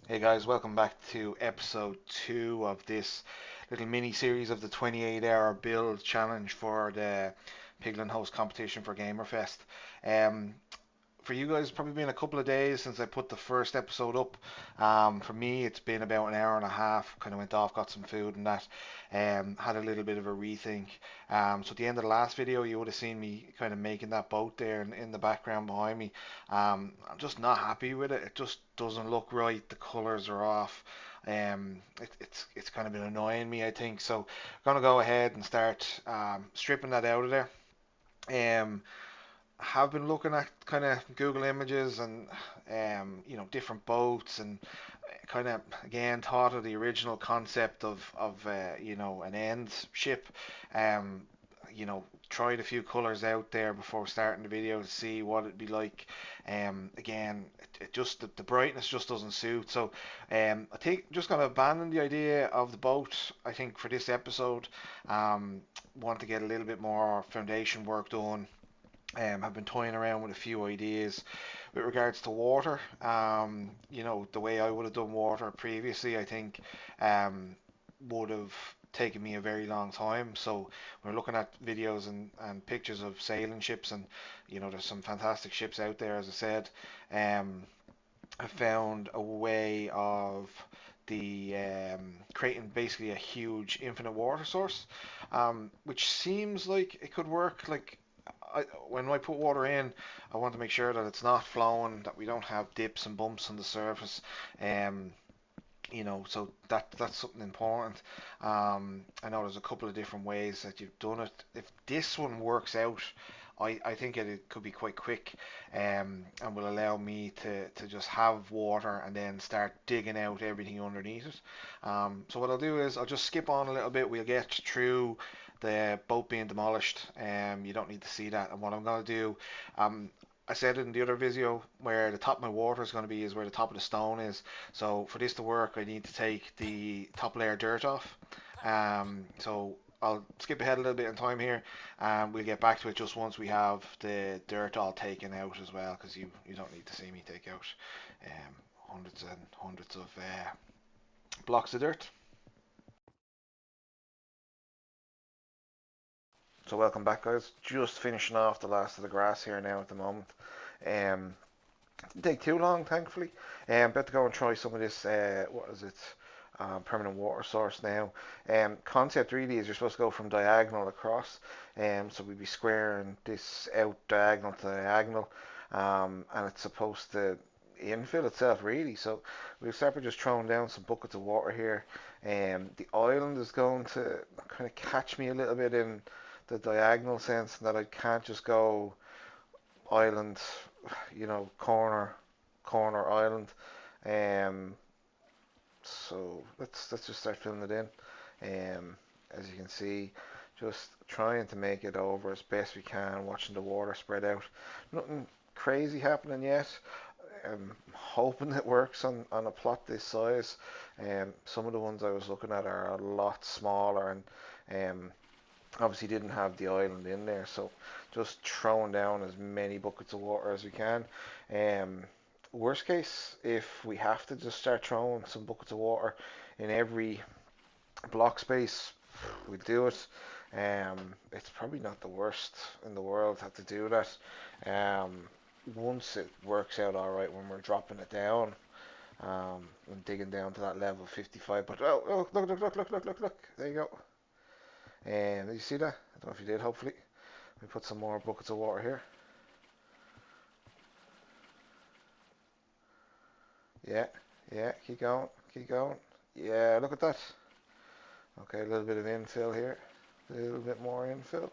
Hey guys, welcome back to episode 2 of this little mini series of the 28-hour build challenge for the Piglin Host competition for Gamerfest. Um, for you guys, it's probably been a couple of days since I put the first episode up. For me, it's been about an hour and a half. Kind of went off, got some food and that. Had a little bit of a rethink. So at the end of the last video, you would have seen me kind of making that boat there in the background behind me. I'm just not happy with it. It just doesn't look right. The colors are off. It's kind of been annoying me, I think. So I'm gonna go ahead and start stripping that out of there. Um, have been looking at kind of Google Images and different boats and kind of again thought of the original concept of an end ship. Um, tried a few colors out there before starting the video to see what it'd be like. Again, it just the brightness just doesn't suit. So I think just gonna abandon the idea of the boat. I think for this episode, want to get a little bit more foundation work done. Have been toying around with a few ideas with regards to water. The way I would have done water previously, I think, would have taken me a very long time. So we're looking at videos and pictures of sailing ships, and there's some fantastic ships out there, as I said. I found a way of the creating basically a huge infinite water source, which seems like it could work. Like when I put water in, I want to make sure that it's not flowing, that we don't have dips and bumps on the surface. Um, so that's something important. I know there's a couple of different ways that you've done it. If this one works out, I think it could be quite quick, and will allow me to just have water and then start digging out everything underneath it. So what I'll do is I'll just skip on a little bit. We'll get through the boat being demolished. You don't need to see that. And what I'm gonna do, um, I said in the other video where the top of my water is going to be is where the top of the stone is. So for this to work, I need to take the top layer dirt off. So I'll skip ahead a little bit in time here, and we'll get back to it just once we have the dirt all taken out as well, because you don't need to see me take out hundreds and hundreds of blocks of dirt. So welcome back, guys. Just finishing off the last of the grass here now at the moment. Um, Didn't take too long, thankfully. About to go and try some of this. What is it? Permanent water source now. Concept really is you're supposed to go from diagonal across. So we'd be squaring this out diagonal to diagonal, and it's supposed to infill itself really. So we'll start by just throwing down some buckets of water here. The island is going to kind of catch me a little bit in the diagonal sense that I can't just go island, corner island. Um, so let's just start filling it in. As you can see, just trying to make it over as best we can, watching the water spread out. Nothing crazy happening yet. I'm hoping it works on a plot this size. Some of the ones I was looking at are a lot smaller and obviously didn't have the island in there, so just throwing down as many buckets of water as we can. Um, Worst case, if we have to just start throwing some buckets of water in every block space, we do it. It's probably not the worst in the world to have to do that. Um, Once it works out all right when we're dropping it down, and digging down to that level 55. But oh, look, there you go. And did you see that? I don't know if you did, hopefully. We put some more buckets of water here. Yeah, yeah, keep going, keep going. Yeah, look at that. Okay, a little bit of infill here. A little bit more infill.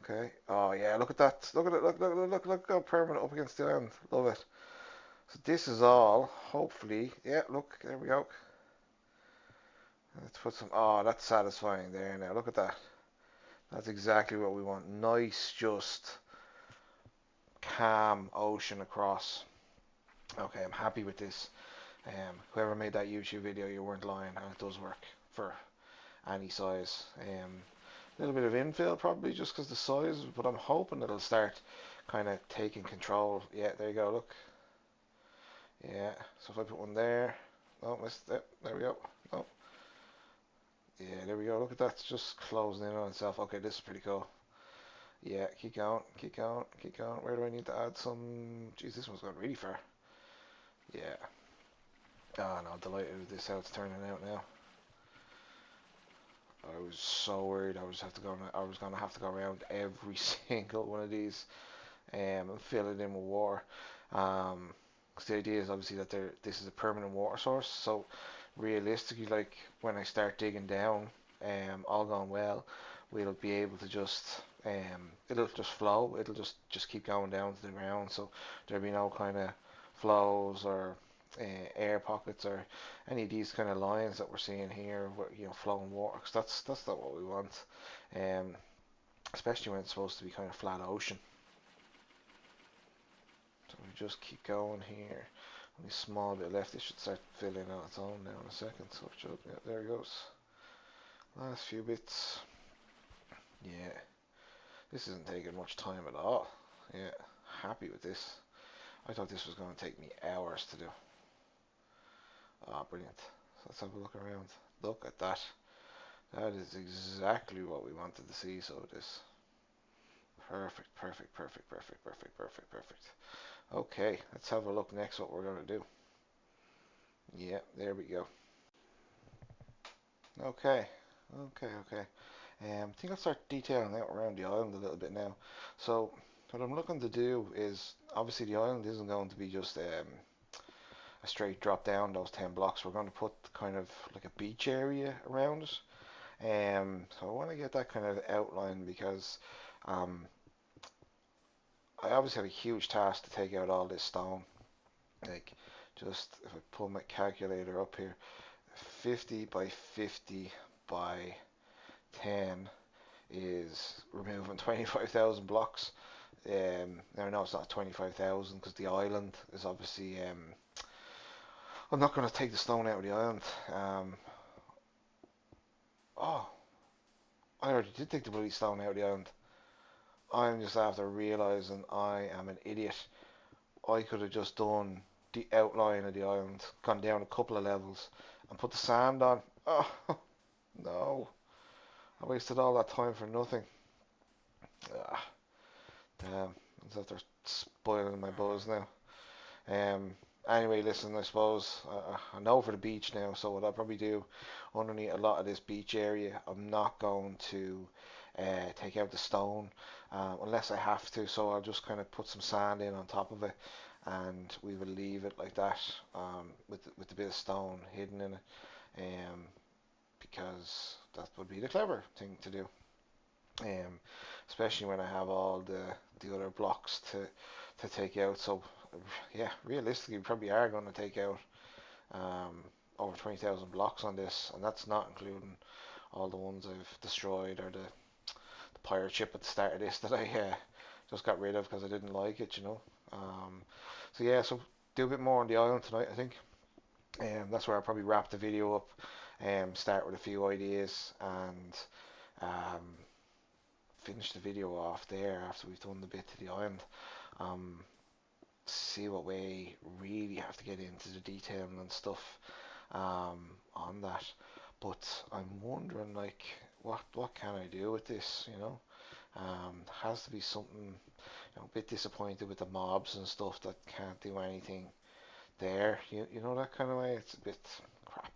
Okay. Oh yeah, look at that. Look at it. Look how permanent up against the end. Love it. So this is all, hopefully. Yeah, look, there we go. Let's put some, oh, that's satisfying there now. Look at that. That's exactly what we want. Nice, just calm ocean across. Okay, I'm happy with this. Whoever made that YouTube video, you weren't lying, and it does work for any size. A little bit of infill probably just because the size, but I'm hoping it'll start kind of taking control. Yeah, there you go. Look. Yeah, so if I put one there, no, missed it. There we go. No, yeah, there we go. Look at that, it's just closing in on itself. Okay, this is pretty cool. Yeah, keep going, keep going, keep going. Where do I need to add some? Geez, this one's going really far. Yeah. Oh no, delighted with this how it's turning out now. I was so worried I was gonna have to go around every single one of these and fill it in with water. Um, 'Cause the idea is obviously that this is a permanent water source. So realistically, like when I start digging down, all going well, we'll be able to just it'll just flow. It'll just keep going down to the ground. So there'll be no kind of flows or air pockets or any of these kind of lines that we're seeing here, where, flowing water. 'Cause that's not what we want, um, especially when it's supposed to be kind of flat ocean. So we just keep going here. Only a small bit left. It should start filling on its own now in a second. So it should, yeah, there it goes. Last few bits. Yeah, this isn't taking much time at all. Yeah, happy with this. I thought this was going to take me hours to do. Ah, brilliant. So let's have a look around. Look at that. That is exactly what we wanted to see. So it is perfect, perfect, perfect, perfect, perfect, perfect, perfect. Okay, let's have a look next what we're going to do. Yeah, there we go. Okay, okay. I think I'll start detailing out around the island a little bit now. So what I'm looking to do is obviously the island isn't going to be just a straight drop down those 10 blocks. We're going to put kind of like a beach area around it. So I want to get that kind of outline because um, I obviously have a huge task to take out all this stone. Like just if I pull my calculator up here, 50 by 50 by 10 is removing 25,000 blocks. Now I know it's not 25,000 because the island is obviously. I'm not going to take the stone out of the island. Oh, I already did take the bloody stone out of the island. I'm just after realizing I am an idiot. I could have just done the outline of the island, gone down a couple of levels, and put the sand on. Oh no! I wasted all that time for nothing. Ah, damn! I'm just after spoiling my buzz now. Um, anyway, listen, I suppose I know for the beach now, so what I'll probably do underneath a lot of this beach area, I'm not going to take out the stone unless I have to, so I'll just kind of put some sand in on top of it and we will leave it like that with the bit of stone hidden in it because that would be the clever thing to do. Um, Especially when I have all the other blocks to take out. So yeah, realistically, we probably are going to take out over 20,000 blocks on this, and that's not including all the ones I've destroyed or the pirate ship at the start of this that I just got rid of because I didn't like it, you know. So yeah, so do a bit more on the island tonight, I think. That's where I'll probably wrap the video up. Start with a few ideas and um, finish the video off there after we've done the bit to the island. Um, See what we really have to get into the detailing and stuff on that. But I'm wondering, like, what can I do with this? Has to be something. A bit disappointed with the mobs and stuff that can't do anything there. You know that kind of way. It's a bit crap.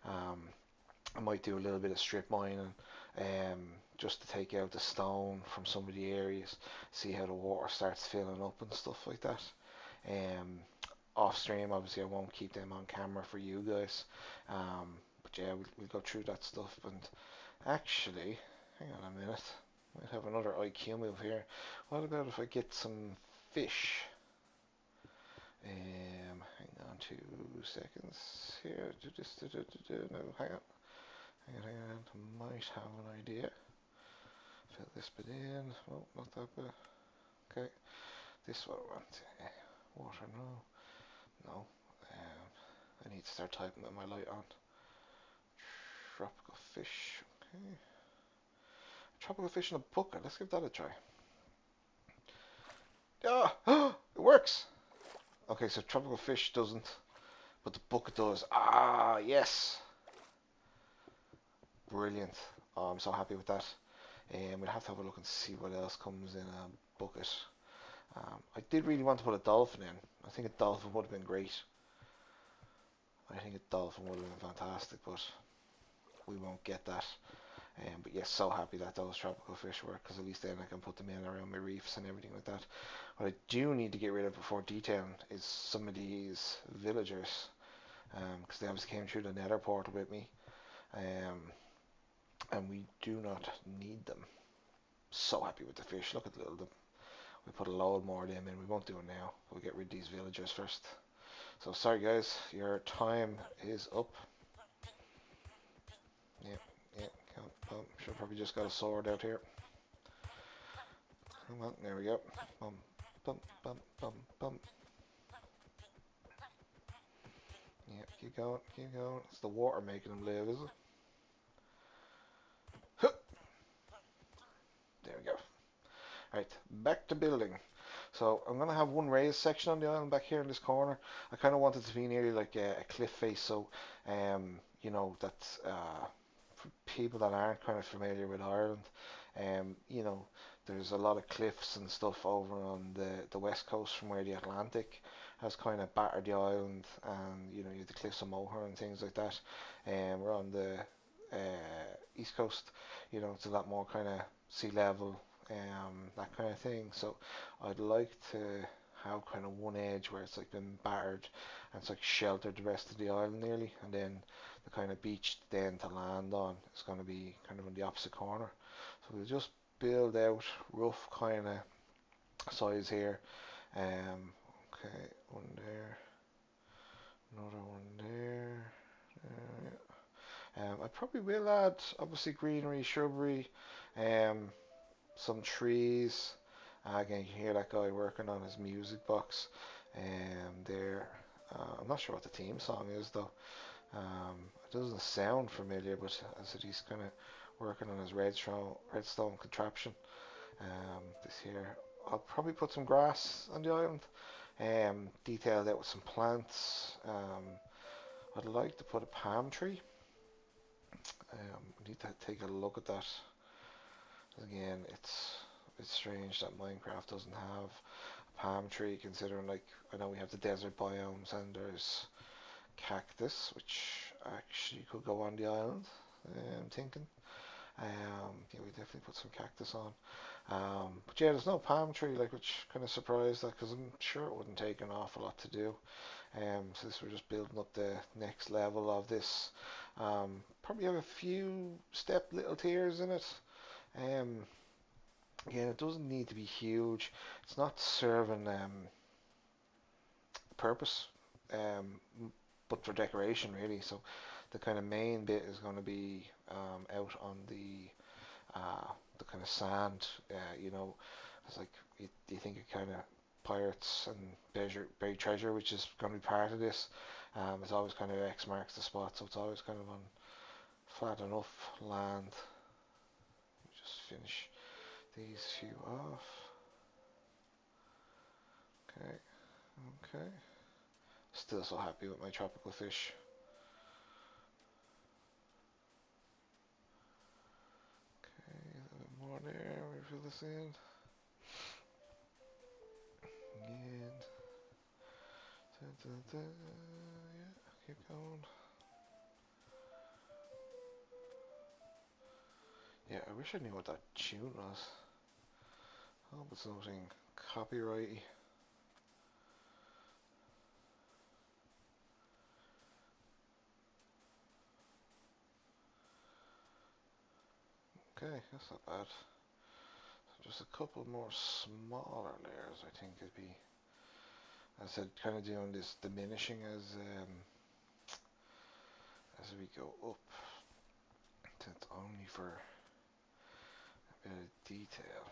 Um, I might do a little bit of strip mining, just to take out the stone from some of the areas, see how the water starts filling up and stuff like that. Um, Off stream, obviously, I won't keep them on camera for you guys. But yeah, we'll go through that stuff. And actually, hang on a minute, might have another IQ move here. What about if I get some fish? Hang on 2 seconds here. No, hang on. Hang on. Might have an idea. Fill this bit in. Oh, not that bit. Okay. This one I want. Water, no. No. I need to start typing with my light on. Tropical fish. Okay. Tropical fish in a bucket. Let's give that a try. Ah! It works! Okay, so tropical fish doesn't, but the bucket does. Ah, yes. Brilliant. Oh, I'm so happy with that. We'll have to have a look and see what else comes in a bucket. I did really want to put a dolphin in. I think a dolphin would have been great. I think a dolphin would have been fantastic, but we won't get that. But yes, so happy that those tropical fish work, because at least then I can put them in around my reefs and everything like that. What I do need to get rid of before detailing is some of these villagers, because they obviously came through the nether portal with me, um, and we do not need them. So happy with the fish. Look at the little them. We put a load more of them in. We won't do it now. We'll get rid of these villagers first. So sorry guys, your time is up. Yeah, yeah. Should have probably just got a sword out here. Come on, there we go. Bum, bum, bum, bum, bum. Yeah, keep going, keep going. It's the water making them live, is it? Huh. There we go. Right, back to building. So I'm gonna have one raised section on the island back here in this corner. I kind of want it to be nearly like a cliff face, so you know that for people that aren't kind of familiar with Ireland, you know, there's a lot of cliffs and stuff over on the west coast from where the Atlantic has kind of battered the island, and you know you have the cliffs of Moher and things like that. We're on the east coast, you know, it's a lot more kind of sea level, that kind of thing. So I'd like to have kind of one edge where it's like been battered and it's like sheltered the rest of the island nearly, and then the kind of beach then to land on is going to be kind of on the opposite corner. So we'll just build out rough kind of size here. Okay, one there, another one there. I probably will add obviously greenery, shrubbery, um, some trees. Again, you can hear that guy working on his music box. There, I'm not sure what the theme song is though. It doesn't sound familiar, but I said he's kind of working on his redstone contraption. This here, I'll probably put some grass on the island, detailed out with some plants. I'd like to put a palm tree. We need to take a look at that. Again, it's strange that Minecraft doesn't have a palm tree, considering like I know we have the desert biomes and there's cactus, which actually could go on the island. I'm thinking. Yeah, we definitely put some cactus on. But yeah, there's no palm tree, like, which kind of surprised that because I'm sure it wouldn't take an awful lot to do. Since we're just building up the next level of this, probably have a few step little tiers in it. Um, Again, it doesn't need to be huge. It's not serving purpose, um, but for decoration really. So the kind of main bit is going to be out on the kind of sand. You know, it's like you think of kind of pirates and buried treasure, which is going to be part of this. It's always kind of X marks the spot, so it's always kind of on flat enough land. Just finish these few off. Okay, okay. Still so happy with my tropical fish. Okay, a little bit more there. We fill this in. Again. Da, da, da. Yeah, keep going. Yeah, I wish I knew what that tune was. I hope it's something copyrighty. Okay, that's not bad. So just a couple more smaller layers, I think it'd be. As I said, kind of doing this diminishing as we go up. It's only for a bit of detail.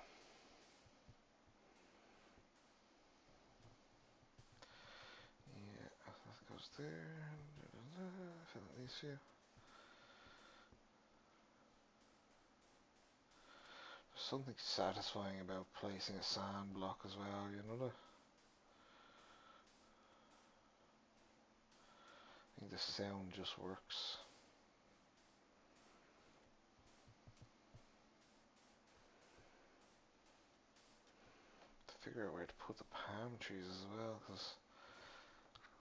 Yeah, that goes there. Fill in these few. There's something satisfying about placing a sand block as well, you know that? the sound just works. To figure out where to put the palm trees as well, because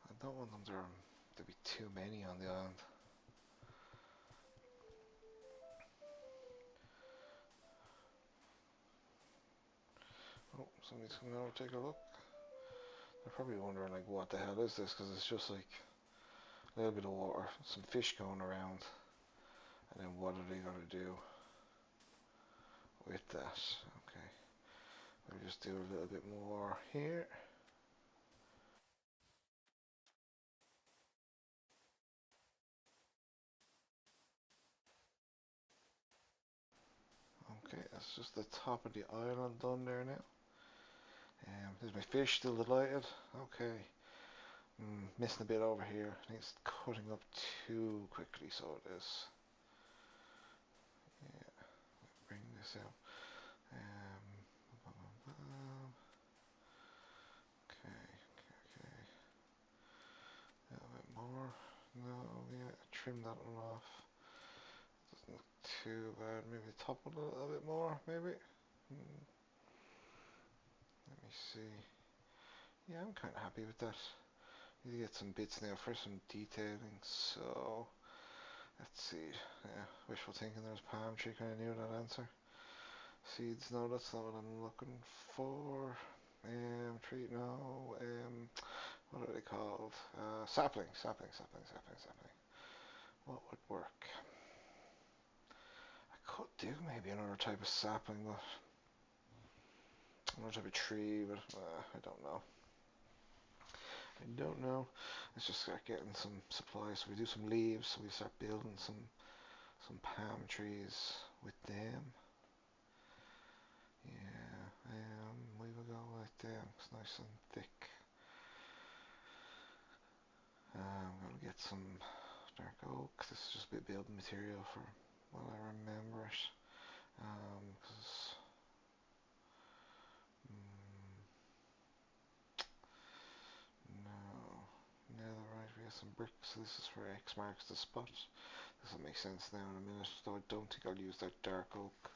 I don't want them to be too many on the island. Oh, somebody's coming over to take a look. They're probably wondering like, what the hell is this? Because it's just like a little bit of water, some fish going around, and then what are they going to do with that? Okay, we'll just do a little bit more here. Okay, that's just the top of the island done there now. There's my fish, still delighted. Okay, missing a bit over here. I think it's cutting up too quickly, so it is. Yeah, bring this out. Okay, okay. A little bit more. No, yeah, trim that one off. Doesn't look too bad. Maybe top a little bit more, maybe. Let me see. Yeah, I'm kind of happy with that. Need to get some bits now for some detailing. So let's see. Yeah, wishful thinking. There's palm tree. Kind of knew that answer. Seeds. No, that's not what I'm looking for. Tree. No. What are they called? Sapling. Sapling. Sapling. Sapling. Sapling. What would work? I could do maybe another type of sapling, but another type of tree, but I don't know. I don't know. Let's just start getting some supplies. So we do some leaves. So we start building some palm trees with them. Yeah, we will go with them. It's nice and thick. I'm gonna get some dark oak. This is just a bit building material for while I remember it. Cause, no, netherite. We have some bricks. So this is for X marks the spot. This will make sense now in a minute. Though I don't think I'll use that dark oak.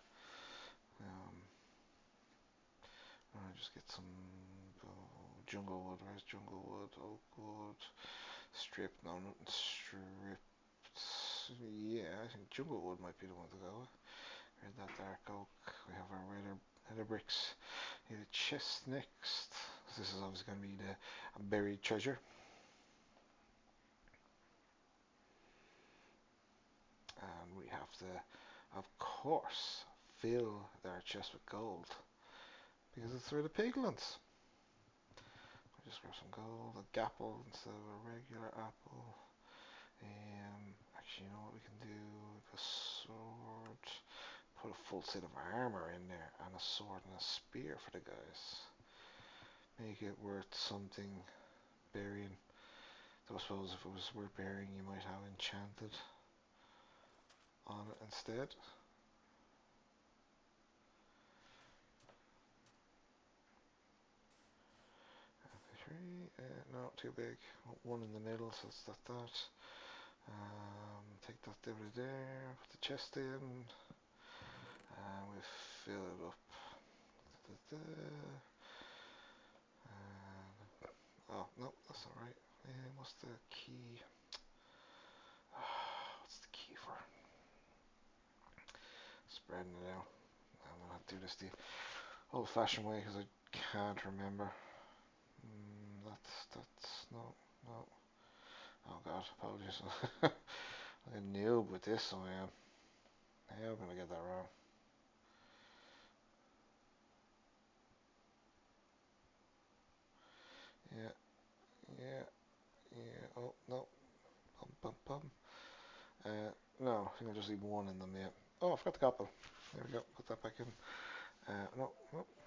I just get some jungle wood. Where's jungle wood? Oak wood. Strip. No, not stripped. Yeah, I think jungle wood might be the one to go with. Here's that dark oak. We have our nether bricks. Need a chest next. This is obviously going to be the buried treasure. And we have to, of course, fill our chest with gold. Because it's where the piglins. Just grab some gold, a gapple instead of a regular apple. Actually, you know what we can do? A sword. Put a full set of armor in there, and a sword and a spear for the guys. Make it worth something burying. So I suppose if it was worth burying, you might have enchanted on it instead. Three, no, too big. One in the middle, so it's that. Take that over there, put the chest in, and we fill it up. Oh, no, that's not right. What's the key? What's the key for? Spreading it out. I'm gonna have to do this the old-fashioned way because I can't remember. No. Oh God, apologies. I'm a noob with this, so I am. Yeah, I'm gonna get that wrong. Yeah. Oh no. Bum. No, I think I just leave one in them. Yeah. Oh, I forgot the couple. There we go. Put that back in. No,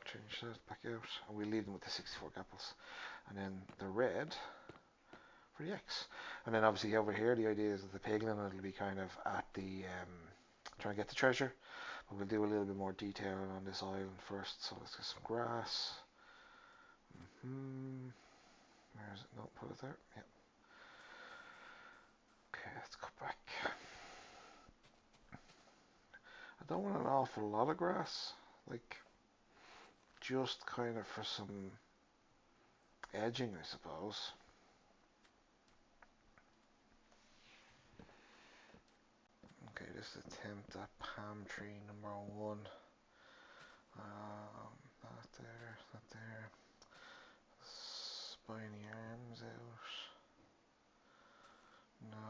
change that back out, and we leave them with the 64 apples, and then the red for the X. And then obviously over here, the idea is that the piglin it'll be kind of at the trying to get the treasure. But we'll do a little bit more detail on this island first. So let's get some grass. Where is it? No, put it there. Yeah. don't want an awful lot of grass, like just kind of for some edging, I suppose. Okay, this is attempt at palm tree number 1. That there, that there. Spiny arms out. No.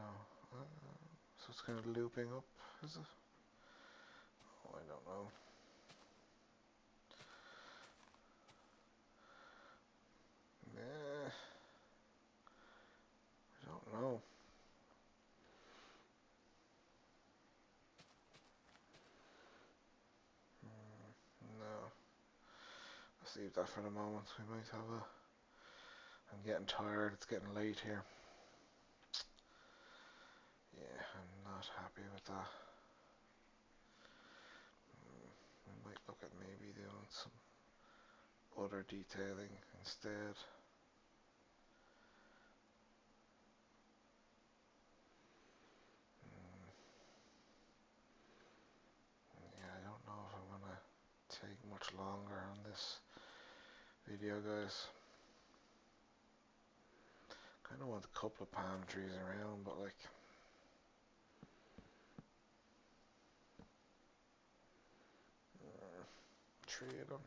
So it's kind of looping up, is it? Oh, I don't know. I don't know. No. Let's leave that for the moment. We might have a... I'm getting tired. It's getting late here. Yeah, I'm not happy with that. We might look at maybe doing some other detailing instead. Yeah, I don't know if I'm gonna take much longer on this video, guys. Kind of want a couple of palm trees around, but like 3 of them.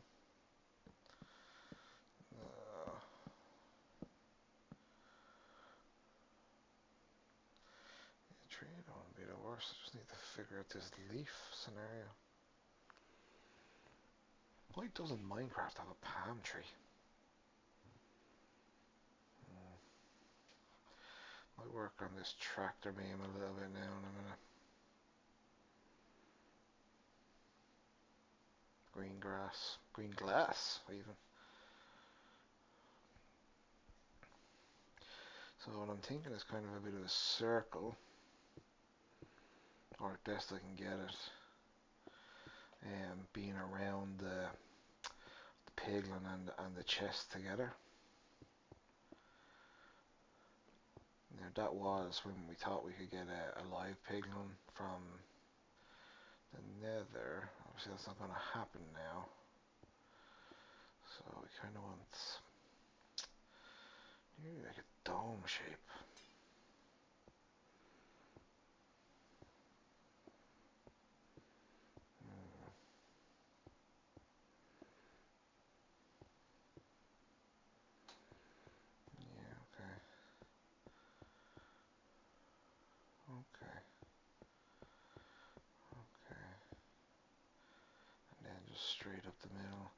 Uh, yeah, 3 don't be the worst. I just need to figure out this leaf scenario. Why doesn't Minecraft have a palm tree? Might work on this tractor beam a little bit now in a minute. Green grass, green glass even. So what I'm thinking is kind of a bit of a circle, or best I can get it, being around the piglin and the chest together. Now that was when we thought we could get a live piglin from the nether. Obviously that's not going to happen now. So we kind of want maybe like a dome shape. Yeah, okay. Okay. Okay. And then just straight up the middle.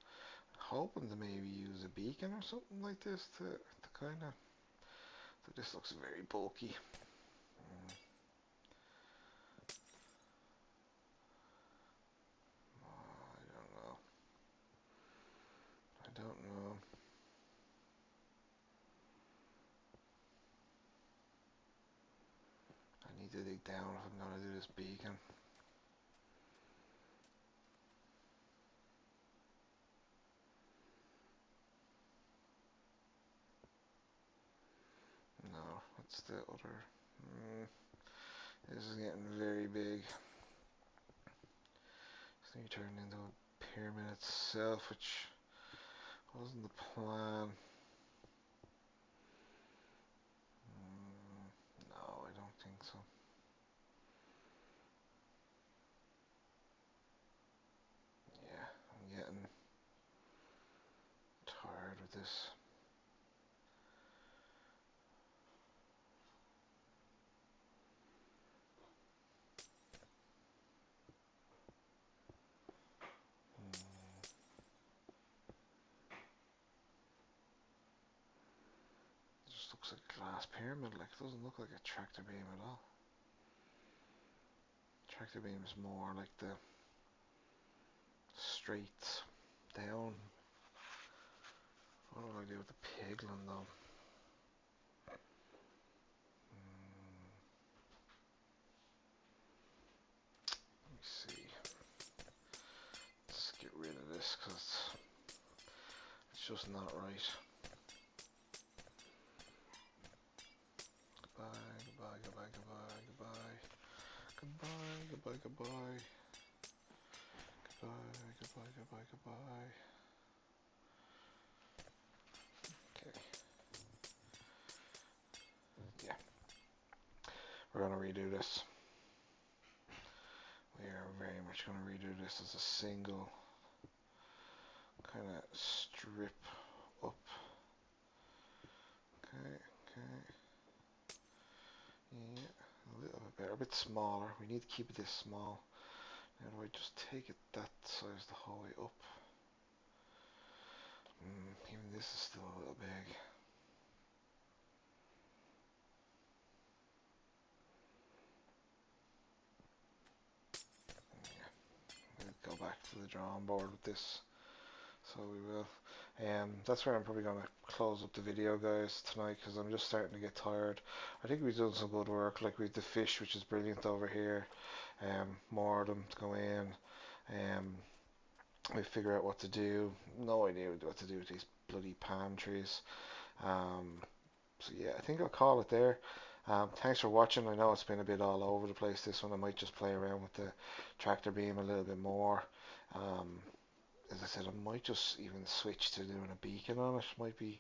Hoping to maybe use a beacon or something like this to kind of... So this looks very bulky. I don't know. I don't know. I need to dig down if I'm going to do this beacon. No, that's the other... This is getting very big. This thing turned into a pyramid itself, which wasn't the plan. No, I don't think so. Yeah, I'm getting tired of this. It just looks like a glass pyramid, like it doesn't look like a tractor beam at all. Tractor beam is more like the straight down. What do I do with the piglin though? Let me see. Let's get rid of this because it's just not right. Goodbye, goodbye, goodbye, goodbye, goodbye. Goodbye, goodbye, goodbye. Goodbye, goodbye, goodbye. Okay. Yeah. We're gonna redo this. We are very much gonna redo this as a single kind of strip up. Okay, okay. Yeah, a little bit better, a bit smaller. We need to keep it this small. Now do I just take it that size the whole way up? Even this is still a little big. Yeah, we'll go back to the drawing board with this. So we will. That's where I'm probably going to close up the video, guys, tonight, because I'm just starting to get tired. I think we've done some good work, like with the fish, which is brilliant over here. More of them to go in. We figure out what to do. No idea what to do with these bloody palm trees. So yeah, I think I'll call it there. Thanks for watching. I know it's been a bit all over the place. This one I might just play around with the tractor beam a little bit more. Um, as I said, I might just even switch to doing a beacon on it. Might be,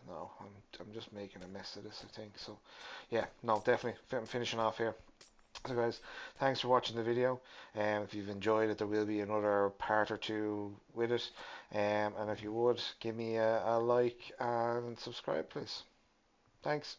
no, I'm just making a mess of this, I think. So, yeah, no, definitely finishing off here. So, guys, thanks for watching the video. If you've enjoyed it, there will be another part or two with it. And if you would, give me a like and subscribe, please. Thanks.